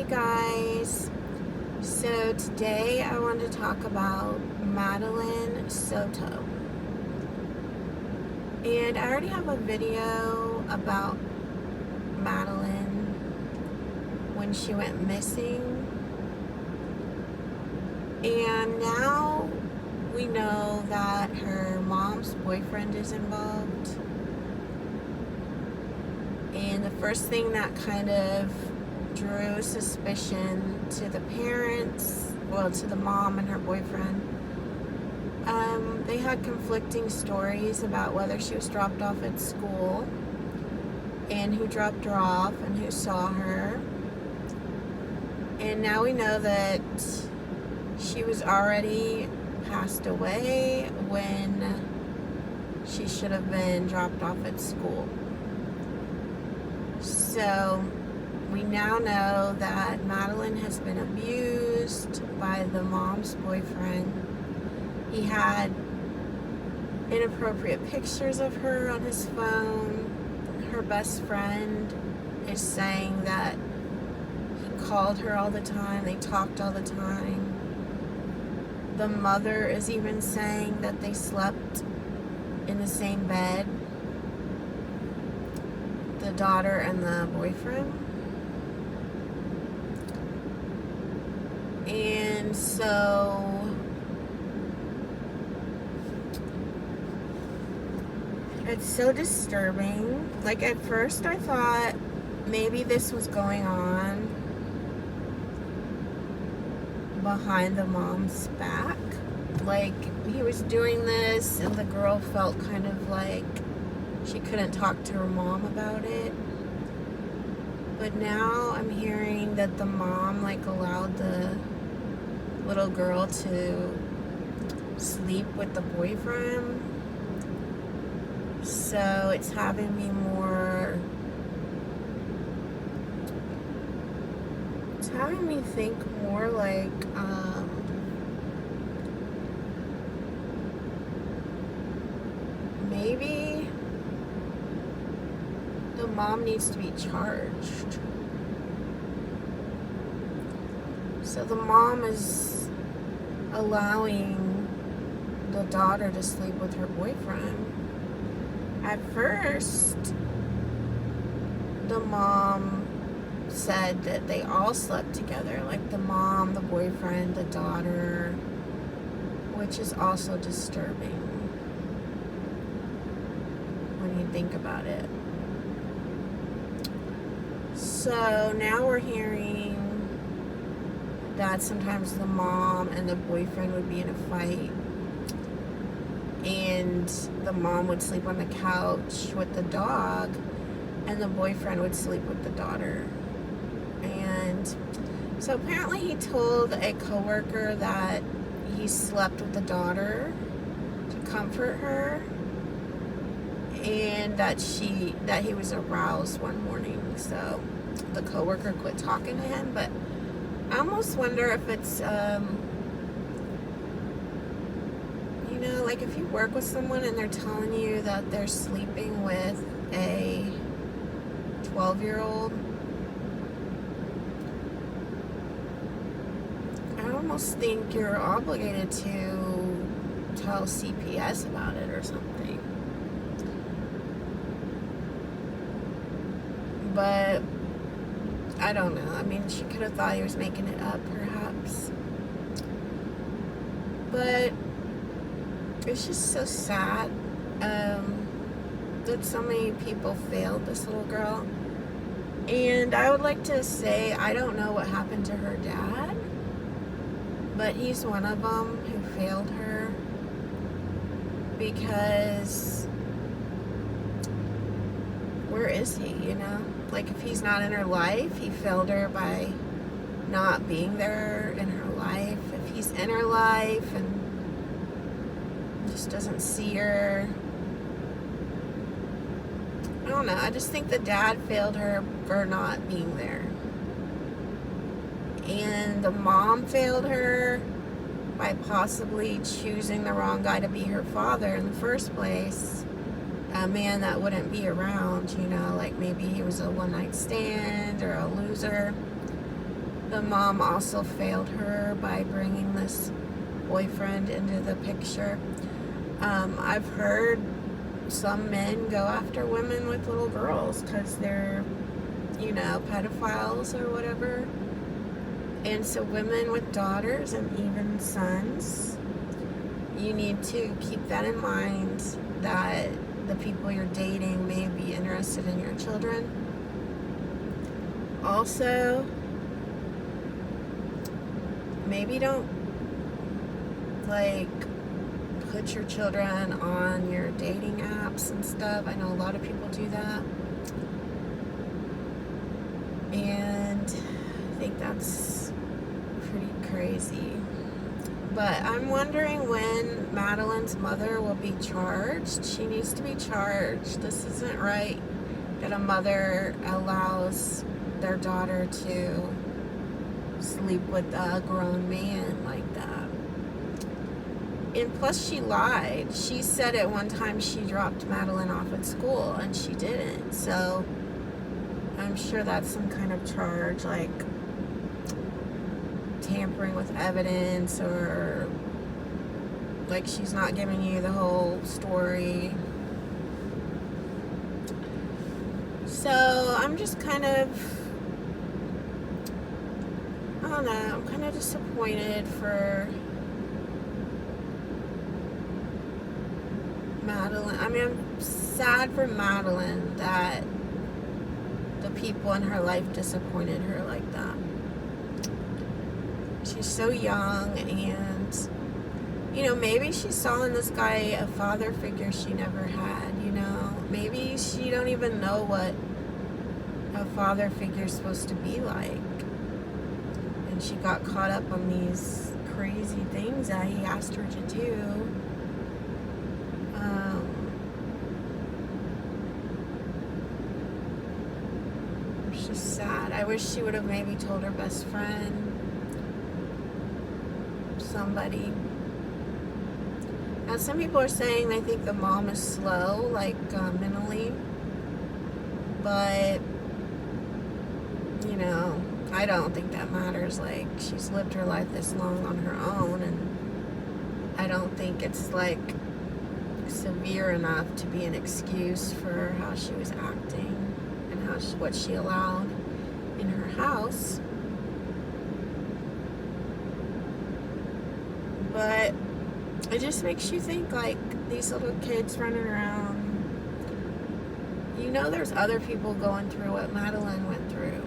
guys. So today I want to talk about Madeline Soto. And I already have a video about Madeline when she went missing. And now we know that her mom's boyfriend is involved. And the first thing that kind of drew suspicion to the parents, well, to the mom and her boyfriend, they had conflicting stories about whether she was dropped off at school and who dropped her off and who saw her. And now we know that she was already passed away when she should have been dropped off at school. So we now know that Madeline has been abused by the mom's boyfriend. He had inappropriate pictures of her on his phone. Her best friend is saying that he called her all the time. They talked all the time. The mother is even saying that they slept in the same bed. The daughter and the boyfriend. And so it's so disturbing. Like, at first I thought maybe this was going on behind the mom's back. Like, he was doing this and the girl felt kind of like she couldn't talk to her mom about it. But now I'm hearing that the mom, like, allowed the little girl to sleep with the boyfriend. So it's having me think more like, maybe the mom needs to be charged. So the mom is allowing the daughter to sleep with her boyfriend. At first, the mom said that they all slept together, like the mom, the boyfriend, the daughter, which is also disturbing when you think about it. So now we're hearing that sometimes the mom and the boyfriend would be in a fight, and the mom would sleep on the couch with the dog and the boyfriend would sleep with the daughter. And so apparently he told a coworker that he slept with the daughter to comfort her, and that he was aroused one morning, so the coworker quit talking to him. But I almost wonder if it's like, if you work with someone and they're telling you that they're sleeping with a 12-year-old, I almost think you're obligated to tell CPS about it or something. But I don't know. I mean, she could have thought he was making it up, perhaps. But it's just so sad that so many people failed this little girl. And I would like to say, I don't know what happened to her dad, but he's one of them who failed her, because where is he, Like, if he's not in her life, he failed her by not being there in her life. If he's in her life and just doesn't see her, I don't know. I just think the dad failed her for not being there. And the mom failed her by possibly choosing the wrong guy to be her father in the first place. A man that wouldn't be around, like maybe he was a one-night stand or a loser. the mom also failed her by bringing this boyfriend into the picture. I've heard some men go after women with little girls because they're, pedophiles or whatever. And so women with daughters and even sons, you need to keep that in mind, that the people you're dating may be interested in your children. Also, maybe don't put your children on your dating apps and stuff. I know a lot of people do that, and I think that's pretty crazy. But I'm wondering when Madeline's mother will be charged. She needs to be charged. This isn't right that a mother allows their daughter to sleep with a grown man like that. And plus, she lied. She said at one time she dropped Madeline off at school, and she didn't. So I'm sure that's some kind of charge, like tampering with evidence, or like she's not giving you the whole story. So I'm just kind of, I don't know, I'm kind of disappointed for Madeline. I mean, I'm sad for Madeline that the people in her life disappointed her like that. She's so young, and maybe she saw in this guy a father figure she never had. Maybe she don't even know what a father figure is supposed to be like, and she got caught up on these crazy things that he asked her to do. It's just sad. I wish she would have maybe told her best friend, somebody. Now, some people are saying they think the mom is slow, mentally, but I don't think that matters. She's lived her life this long on her own, and I don't think it's severe enough to be an excuse for how she was acting and what she allowed in her house. But it just makes you think, these little kids running around, there's other people going through what Madeline went through.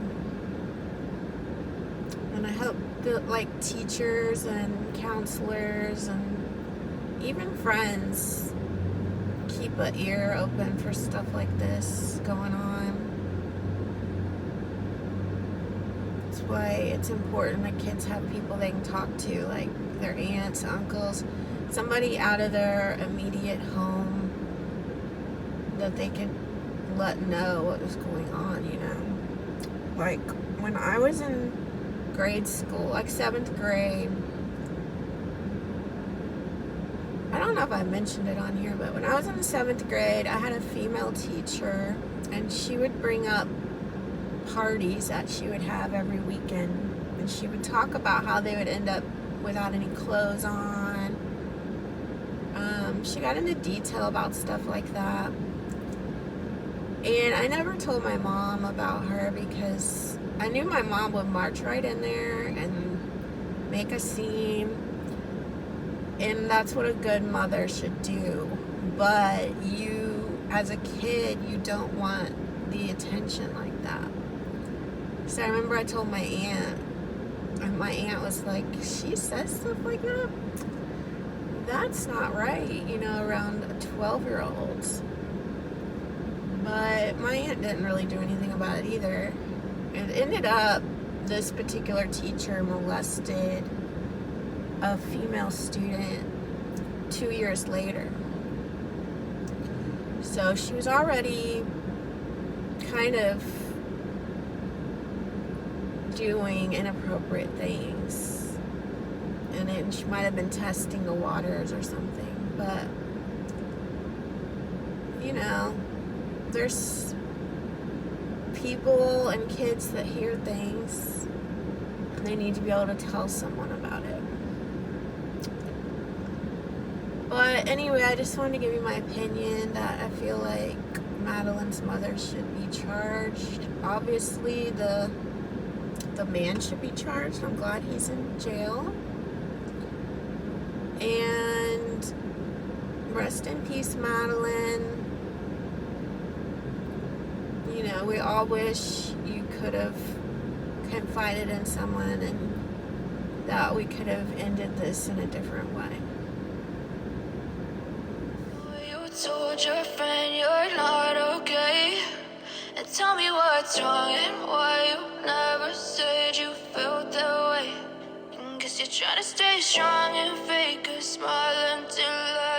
And I hope that, teachers and counselors and even friends keep an ear open for stuff like this going on. That's why it's important that kids have people they can talk to, like their aunts, uncles, somebody out of their immediate home that they can let know what was going on, when I was in grade school, 7th grade, I don't know if I mentioned it on here, but when I was in the 7th grade, I had a female teacher, and she would bring up parties that she would have every weekend, and she would talk about how they would end up without any clothes on. She got into detail about stuff like that. And I never told my mom about her because I knew my mom would march right in there and make a scene. And that's what a good mother should do. But you, as a kid, you don't want the attention like that. So I remember I told my aunt, and my aunt was like, she says stuff like that? That's not right, around 12-year-olds. But my aunt didn't really do anything about it either. It ended up, this particular teacher molested a female student 2 years later. So she was already kind of doing inappropriate things. And then she might have been testing the waters or something. But, there's people and kids that hear things They need to be able to tell someone about it. But anyway, I just wanted to give you my opinion that I feel like Madeline's mother should be charged. Obviously, the man should be charged. I'm glad he's in jail. And rest in peace, Madeline. You know, we all wish you could have confided in someone and that we could have ended this in a different way. You told your friend you're not okay, and tell me what's wrong and why you never said you felt that way. And guess you're trying to stay strong and fake a smile until I